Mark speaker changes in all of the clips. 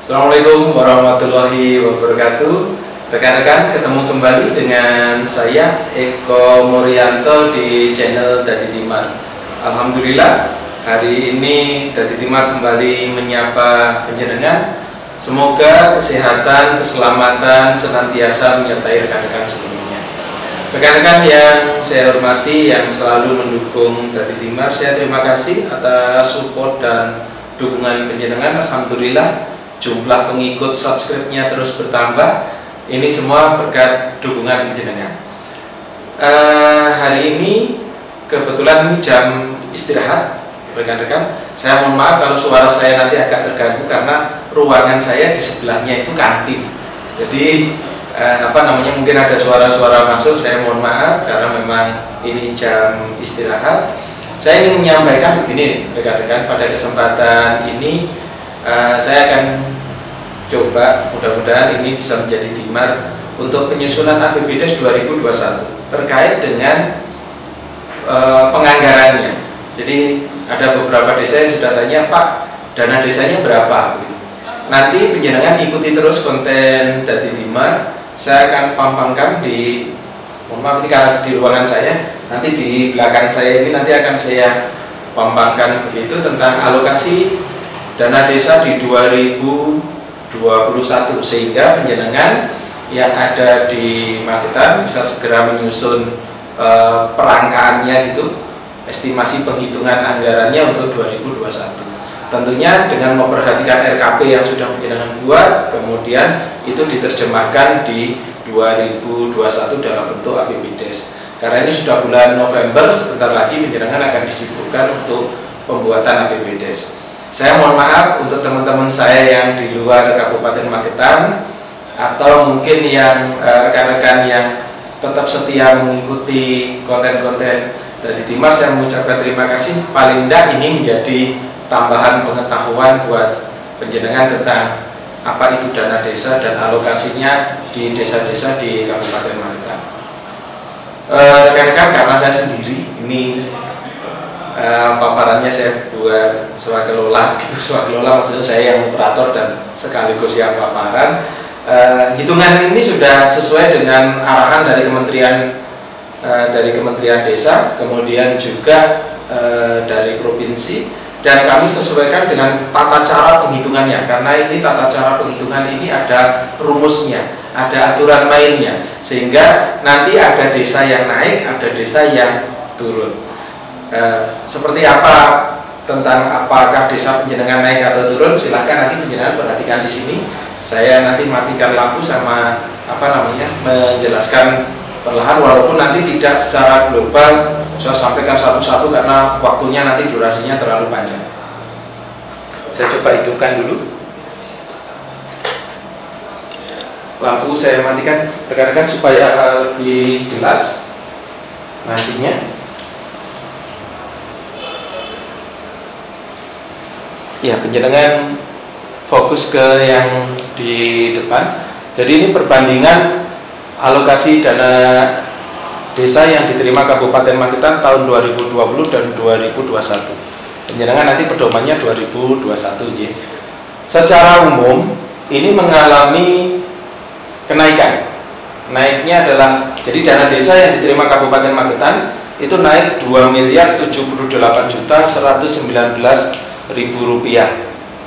Speaker 1: Assalamualaikum warahmatullahi wabarakatuh. Rekan-rekan, ketemu kembali dengan saya Eko Muryanto di channel Dadi Timar. Alhamdulillah, hari ini Dadi Timar kembali menyapa panjenengan. Semoga kesehatan, keselamatan senantiasa menyertai rekan-rekan semuanya. Rekan-rekan yang saya hormati, yang selalu mendukung Dadi Timar, saya terima kasih atas support dan dukungan panjenengan. Alhamdulillah, jumlah pengikut subscribe-nya terus bertambah. Ini semua berkat dukungan panjenengan. Hari ini kebetulan ini jam istirahat, rekan-rekan. Saya mohon maaf kalau suara saya nanti agak terganggu karena ruangan saya di sebelahnya itu kantin. Jadi mungkin ada suara-suara masuk. Saya mohon maaf karena memang ini jam istirahat. Saya ingin menyampaikan begini, rekan-rekan. Pada kesempatan ini saya akan coba, mudah-mudahan ini bisa menjadi timar untuk penyusunan APBDes 2021 terkait dengan penganggarannya. Jadi ada beberapa desa yang sudah tanya, Pak, dana desanya berapa? Gitu. Nanti panjenengan ikuti terus konten Dadi Timar. Saya akan pampangkan di, mohon maaf ini karena di ruangan saya, nanti di belakang saya ini nanti akan saya pampangkan begitu tentang alokasi dana desa di 2021, sehingga panjenengan yang ada di Magetan bisa segera menyusun perangkaannya gitu, estimasi penghitungan anggarannya untuk 2021. Tentunya dengan memperhatikan RKP yang sudah panjenengan buat, kemudian itu diterjemahkan di 2021 dalam bentuk APBDes. Karena ini sudah bulan November, sebentar lagi panjenengan akan disibukkan untuk pembuatan APBDes. Saya mohon maaf untuk teman-teman saya yang di luar Kabupaten Magetan, atau mungkin yang rekan-rekan yang tetap setia mengikuti konten-konten Dadi Timar. Saya mengucapkan terima kasih. Paling tidak ini menjadi tambahan pengetahuan buat panjenengan tentang apa itu dana desa dan alokasinya di desa-desa di Kabupaten Magetan. Rekan-rekan, karena saya sendiri ini paparannya saya buat swakelola gitu. Swakelola maksudnya saya yang operator dan sekaligus yang paparan. Hitungan ini sudah sesuai dengan arahan dari Kementerian Desa, kemudian juga dari provinsi, dan kami sesuaikan dengan tata cara penghitungannya, karena ini tata cara penghitungan ini ada rumusnya, ada aturan mainnya, sehingga nanti ada desa yang naik, ada desa yang turun. Seperti apa, tentang apakah desa panjenengan naik atau turun, silahkan nanti panjenengan perhatikan di sini. Saya nanti matikan lampu sama menjelaskan perlahan, walaupun nanti tidak secara global saya sampaikan satu-satu karena waktunya nanti durasinya terlalu panjang. Saya coba hidupkan dulu lampu, saya matikan rekan-rekan supaya lebih jelas nantinya. Ya, panjenengan fokus ke yang di depan. Jadi ini perbandingan alokasi dana desa yang diterima Kabupaten Magetan tahun 2020 dan 2021. Panjenengan nanti pedomannya 2021 ya. Secara umum ini mengalami kenaikan. Naiknya adalah, jadi dana desa yang diterima Kabupaten Magetan itu naik 2.078.119.000 rupiah.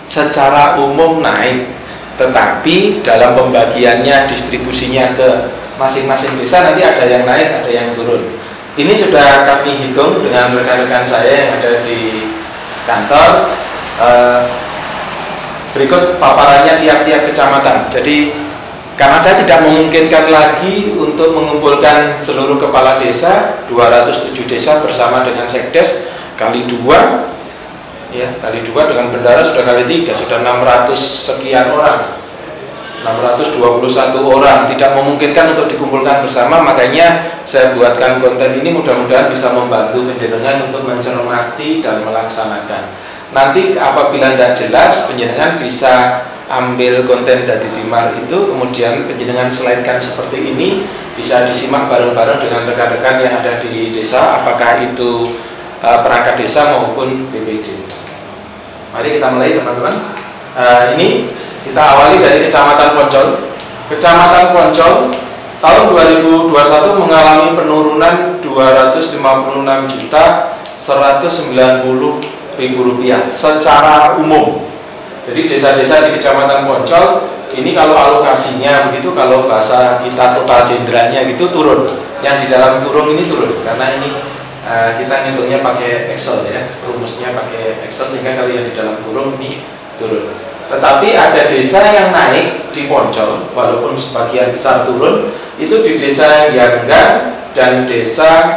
Speaker 1: Secara umum naik, tetapi dalam pembagiannya, distribusinya ke masing-masing desa nanti ada yang naik, ada yang turun. Ini sudah kami hitung dengan rekan-rekan saya yang ada di kantor. Berikut paparannya tiap-tiap kecamatan. Jadi karena saya tidak memungkinkan lagi untuk mengumpulkan seluruh kepala desa, 207 desa bersama dengan sekdes kali 2, ya, kali 2 dengan bendara sudah kali 3, sudah 600 sekian orang, 621 orang. Tidak memungkinkan untuk dikumpulkan bersama, makanya saya buatkan konten ini, mudah-mudahan bisa membantu panjenengan untuk mencermati dan melaksanakan. Nanti apabila tidak jelas, panjenengan bisa ambil konten Dadi Timar itu, kemudian panjenengan selainkan seperti ini, bisa disimak bareng-bareng dengan rekan-rekan yang ada di desa, apakah itu perangkat desa maupun BPD. Mari kita mulai teman-teman. Ini Kita awali dari Kecamatan Poncol. Kecamatan Poncol tahun 2021 mengalami penurunan Rp256.190.000 secara umum. Jadi desa-desa di Kecamatan Poncol ini kalau alokasinya begitu, kalau bahasa kita total jenderalnya gitu turun. Yang di dalam kurung ini turun karena ini kita ngitungnya pakai Excel ya, rumusnya pakai Excel, sehingga kalau yang di dalam kurung ini turun. Tetapi ada desa yang naik di Poncol, walaupun sebagian besar turun, itu di desa Janggan dan desa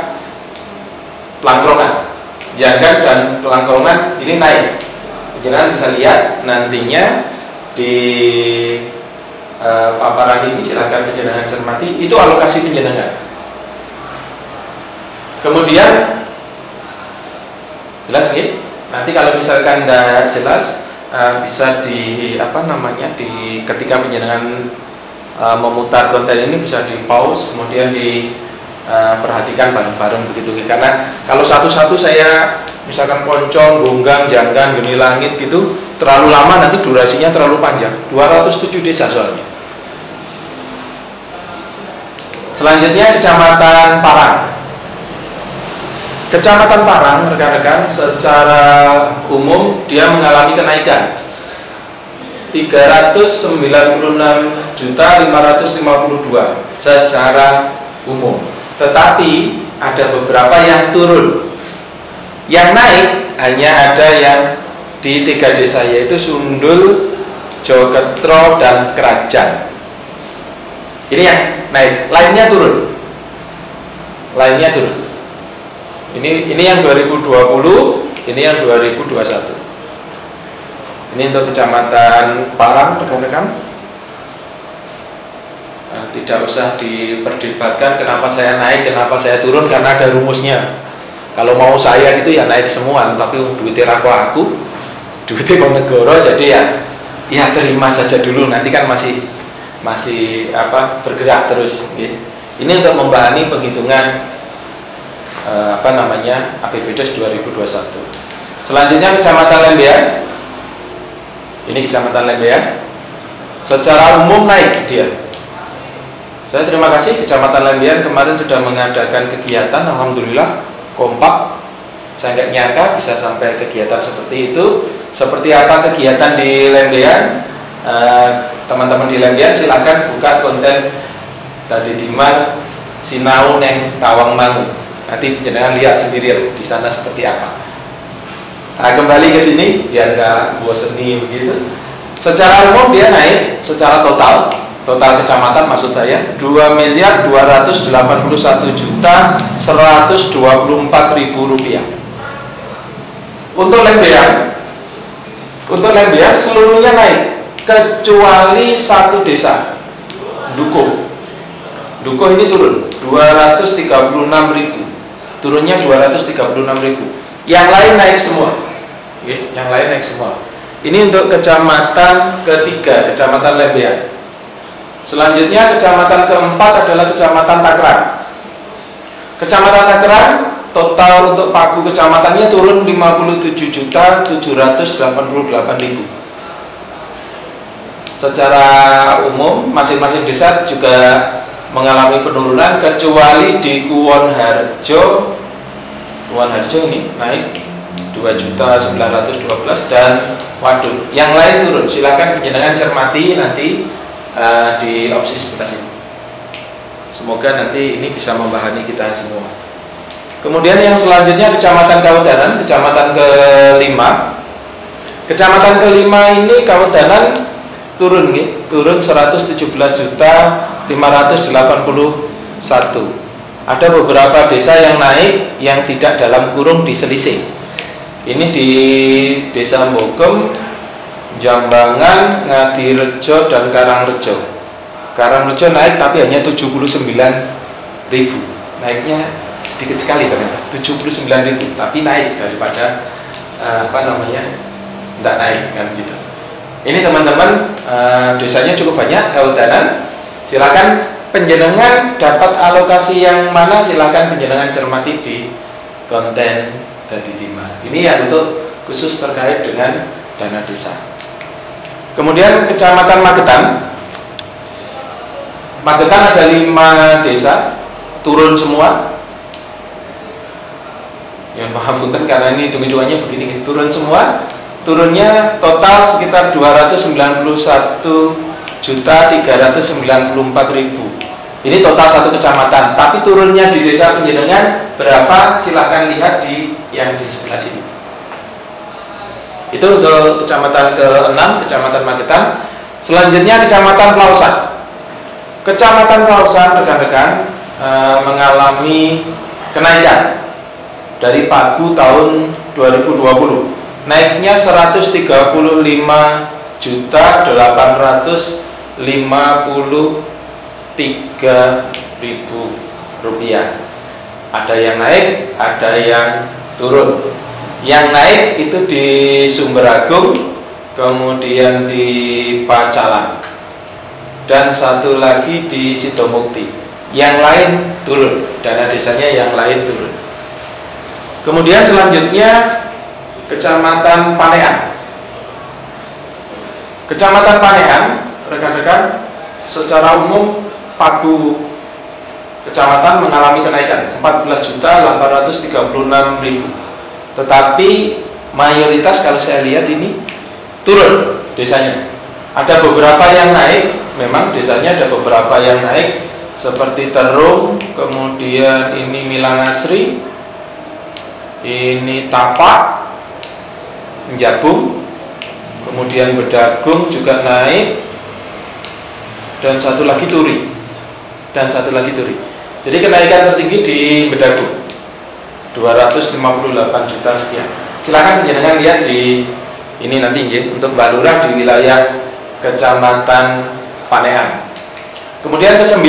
Speaker 1: Pelangkrongan. Janggan dan Pelangkrongan ini naik. Kalian bisa lihat nantinya di paparan ini, silakan penjenengan cermati, itu alokasi penjenengan. Kemudian jelas nih, nanti kalau misalkan tidak jelas bisa di ketika penjenengan memutar konten ini bisa di pause, kemudian diperhatikan bareng-bareng begitu. Karena kalau satu-satu saya misalkan Poncol, Gonggang, Janggan, Geni Langit gitu terlalu lama, nanti durasinya terlalu panjang. 207 desa soalnya. Selanjutnya Kecamatan Parang. Kecamatan Parang, rekan-rekan, secara umum dia mengalami kenaikan 396.552 secara umum. Tetapi ada beberapa yang turun. Yang naik hanya ada yang di 3 desa, yaitu Sundul, Joketro, dan Kerajaan. Ini yang naik, lainnya turun. Ini yang 2020, ini yang 2021. Ini untuk Kecamatan Parang, rekan-rekan. Tidak usah diperdebatkan kenapa saya naik, kenapa saya turun, karena ada rumusnya. Kalau mau saya gitu ya naik semua, tapi duitnya aku, duitnya Konegoro, jadi ya terima saja dulu. Nanti kan masih bergerak terus. Ini untuk membahani penghitungan APBDes 2021. Selanjutnya Kecamatan Lembean. Ini Kecamatan Lembean. Secara umum naik dia. Saya terima kasih Kecamatan Lembean kemarin sudah mengadakan kegiatan, alhamdulillah kompak. Saya nggak nyangka bisa sampai kegiatan seperti itu. Seperti apa kegiatan di Lembean? Teman-teman di Lembean silakan buka konten Tadi Dimar Sinau Neng Tawang Mangu. Nanti jangan lihat sendiri di sana seperti apa. Kembali ke sini biar nggak boseni begitu. Secara umum dia naik secara total kecamatan maksud saya 2.281.124.000 rupiah. Untuk Lembean seluruhnya naik kecuali satu desa, Dukuh. Dukuh ini turun 236.000. Turunnya 236.000. Yang lain naik semua. Yang lain naik semua. Ini untuk kecamatan ketiga, Kecamatan Lembean. Selanjutnya kecamatan keempat adalah Kecamatan Takrang. Kecamatan Takrang total untuk pagu kecamatannya turun 57.788.000. Secara umum masing-masing desa juga mengalami penurunan kecuali di Kuwonharjo ini naik 2.912.000 dan Waduk. Yang lain turun. Silakan penjenengan cermati nanti di opsi sebelah sini. Semoga nanti ini bisa membahani kita semua. Kemudian yang selanjutnya Kecamatan Kawedanan, Kecamatan kelima. Kecamatan kelima ini Kawedanan turun 117.581. Ada beberapa desa yang naik yang tidak dalam kurung diselisih. Ini di Desa Mbogem, Jambangan, Ngadirejo, dan Karangrejo. Karangrejo naik tapi hanya 79.000. Naiknya sedikit sekali ternyata, 79.000, tapi naik daripada tidak naik kan gitu. Ini teman-teman desanya cukup banyak, Kawedanan. Silakan penjenengan dapat alokasi yang mana, silakan penjenengan cermati di konten Dadi Dimar. Ini yang untuk khusus terkait dengan dana desa. Kemudian Kecamatan Magetan. Magetan ada 5 desa, turun semua. Ya paham punten karena ini hitung-hitungannya begini, turun semua. Turunnya total sekitar 291.394.000. Ini total satu kecamatan, tapi turunnya di desa Penjenengan berapa? Silahkan lihat di yang di sebelah sini. Itu untuk kecamatan ke-6, Kecamatan Magetan. Selanjutnya Kecamatan Pelausan. Kecamatan Pelausan, rekan-rekan, mengalami kenaikan dari Pagu tahun 2020. Naiknya 135.853.000 rupiah. Ada yang naik, ada yang turun. Yang naik itu di Sumberagung, kemudian di Pacalan, dan satu lagi di Sidomukti. Yang lain turun, dana desanya yang lain turun. Kemudian selanjutnya Kecamatan Panean. Kecamatan Panean, rekan-rekan, secara umum Pagu kecamatan mengalami kenaikan 14.836.000. Tetapi mayoritas kalau saya lihat ini turun desanya. Ada beberapa yang naik, memang desanya ada beberapa yang naik seperti Terung, kemudian ini Milangasri, ini Tapak, Jabung, kemudian Bedagung juga naik, dan satu lagi Turi, Jadi kenaikan tertinggi di Bedagung 258 juta sekian. Silakan penjenengan lihat di ini nanti ya, untuk Mbak Lurah di wilayah Kecamatan Panean. Kemudian ke-9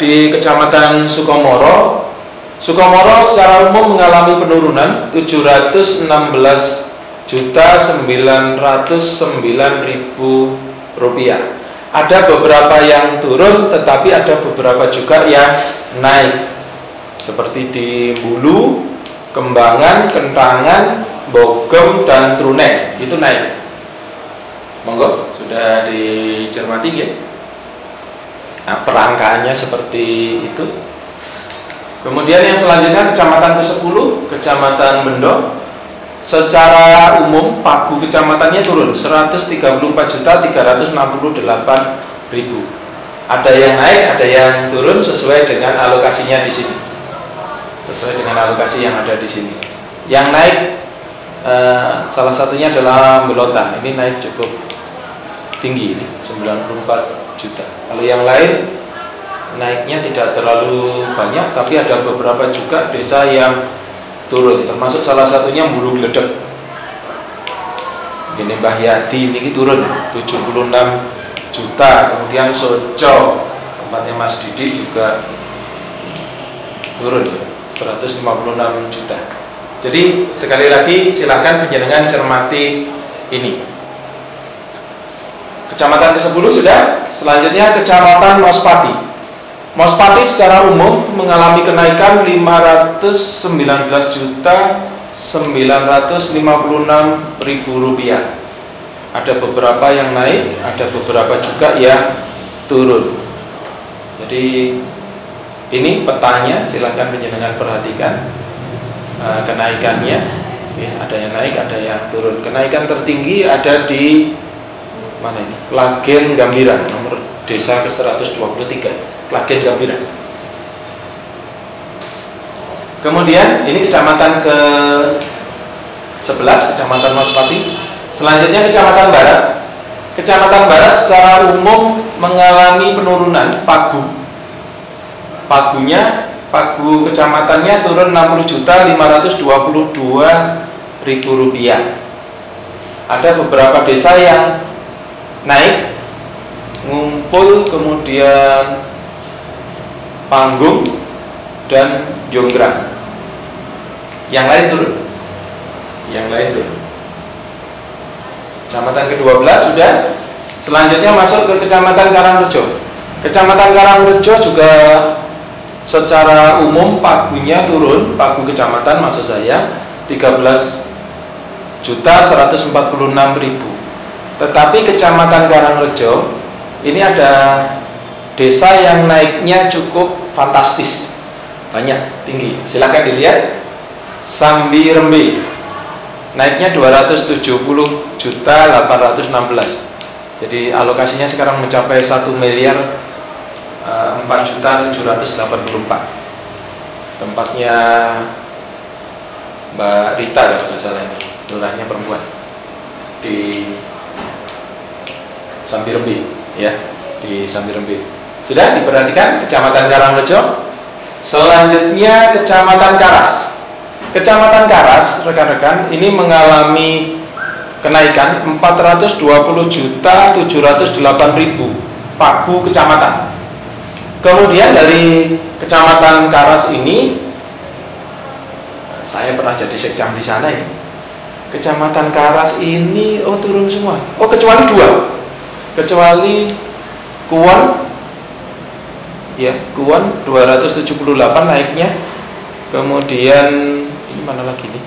Speaker 1: di Kecamatan Sukomoro. Sukomoro secara umum mengalami penurunan 716.909.000 rupiah. Ada beberapa yang turun, tetapi ada beberapa juga yang naik, seperti di Bulu, Kembangan, Kentangan, Bogem, dan Truneng. Itu naik. Monggo, sudah dicermati ya. Nah, perangkaannya seperti itu. Kemudian yang selanjutnya Kecamatan ke-10, Kecamatan Bendo. Secara umum Pagu kecamatannya turun 134.368.000. Ada yang naik, ada yang turun sesuai dengan alokasinya di sini. Sesuai dengan alokasi yang ada di sini. Yang naik salah satunya adalah Belotan. Ini naik cukup tinggi, ini 94 juta. Kalau yang lain naiknya tidak terlalu banyak, tapi ada beberapa juga desa yang turun, termasuk salah satunya Bulu Gledek. Ini Mbah Yadi ini turun 76 juta. Kemudian Soco, tempatnya Mas Didi, juga turun 156 juta. Jadi sekali lagi silakan penjenengan cermati ini. Kecamatan ke-10 sudah. Selanjutnya Kecamatan Mospati. Mospati secara umum mengalami kenaikan 519.956.000 rupiah. Ada beberapa yang naik, ada beberapa juga yang turun. Jadi ini petanya, silahkan penjenengan perhatikan kenaikannya. Ya, ada yang naik, ada yang turun. Kenaikan tertinggi ada di mana ini? Klagen Gambiran, nomor desa ke-123. Klagen Gambiran. Kemudian ini kecamatan ke-11, Kecamatan Mospati. Selanjutnya Kecamatan Barat. Kecamatan Barat secara umum mengalami penurunan Pagu kecamatannya turun 60.522.000 rupiah. Ada beberapa desa yang naik, Ngumpul, kemudian Panggung, dan Jonggrang. Yang lain turun. Kecamatan ke-12 sudah. Selanjutnya masuk ke Kecamatan Karangrejo. Kecamatan Karangrejo juga secara umum pagunya turun, pagu kecamatan maksud saya 13.146.000. Tetapi Kecamatan Karangrejo ini ada desa yang naiknya cukup fantastis, banyak, tinggi. Silahkan dilihat, Sambirembe naiknya 270.816. Jadi alokasinya sekarang mencapai 1.004.784. Tempatnya Mbak Rita kalau nggak salah, ini lurahnya perempuan di Sambirembe, ya, di Sambirembe. Sudah diperhatikan Kecamatan Karangrejo. Selanjutnya Kecamatan Karas. Kecamatan Karas, rekan-rekan, ini mengalami kenaikan 420.708.000 pagu kecamatan. Kemudian dari Kecamatan Karas ini, saya pernah jadi sekcam di sana ya. Kecamatan Karas ini turun semua. Kecuali 2. Kecuali Kuon, ya, Kuon 278 naiknya. Kemudian ini mana lagi nih?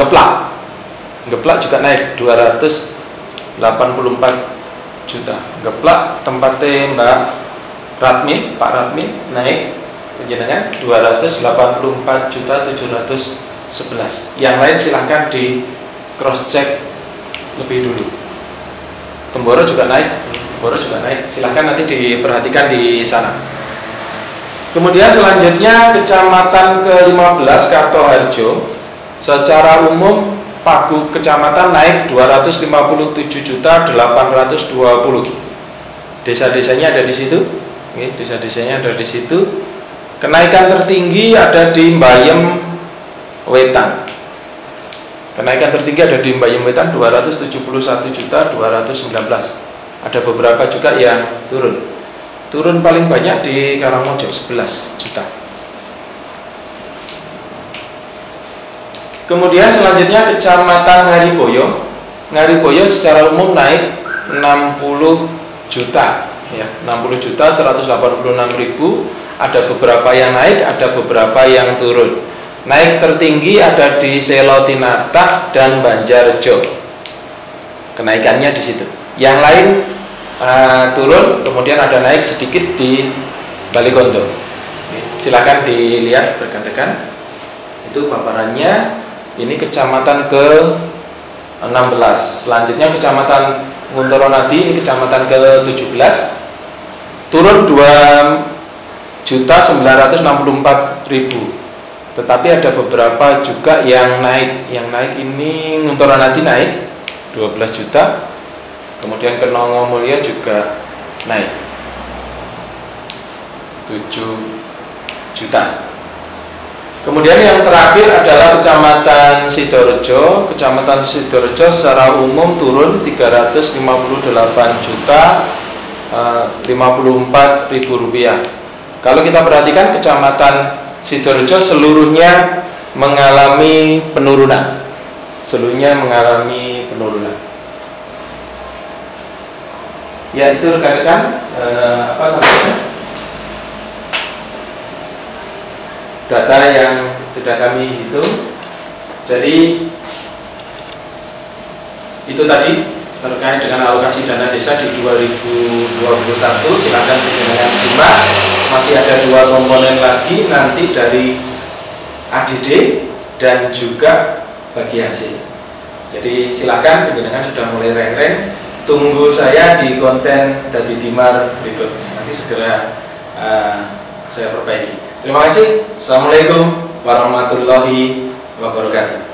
Speaker 1: Geplak juga naik 284 juta. Geplak tempatnya Mbak Radmin, Pak Radmin, naik penjenengan 284.711. Yang lain silahkan di cross check lebih dulu. Temboro juga naik, silahkan nanti diperhatikan di sana. Kemudian selanjutnya Kecamatan ke-15 Kartoharjo, secara umum pagu kecamatan naik 257.820. Desa-desanya ada di situ. Desa-desanya ada di situ. Kenaikan tertinggi ada di Mbayem Wetan. Kenaikan tertinggi ada di Mbayem Wetan 271.219. Ada beberapa juga yang turun. Turun paling banyak di Karangmojo 11 juta. Kemudian selanjutnya Kecamatan Ngariboyo. Ngariboyo secara umum naik 60 juta, ya, 60.186.000. Ada beberapa yang naik, ada beberapa yang turun. Naik tertinggi ada di Selotinatah dan Banjarjo. Kenaikannya di situ. Yang lain turun, kemudian ada naik sedikit di Baligondo. Silakan dilihat rekan-rekan. Itu paparannya. Ini Kecamatan ke-16. Selanjutnya Kecamatan Nguntoronadi, ini Kecamatan ke-17. Turun 2.964.000. Tetapi ada beberapa juga yang naik. Yang naik ini Nguntoronadi naik 12 juta. Kemudian Kenongomulya juga naik 7 juta. Kemudian yang terakhir adalah Kecamatan Sidorejo. Kecamatan Sidorejo secara umum turun 358.054.000 rupiah. Kalau kita perhatikan Kecamatan Sidorejo seluruhnya mengalami penurunan. Ya, itu rekan-rekan data yang sudah kami hitung. Jadi itu tadi terkait dengan alokasi dana desa di 2021. Silakan dengan simak. Masih ada 2 komponen lagi nanti dari ADD dan juga bagi hasil. Jadi silakan penjenengan sudah mulai reng-reng. Tunggu saya di konten Dadi Timar berikutnya. Nanti segera saya perbaiki. Terima kasih. Assalamualaikum warahmatullahi wabarakatuh.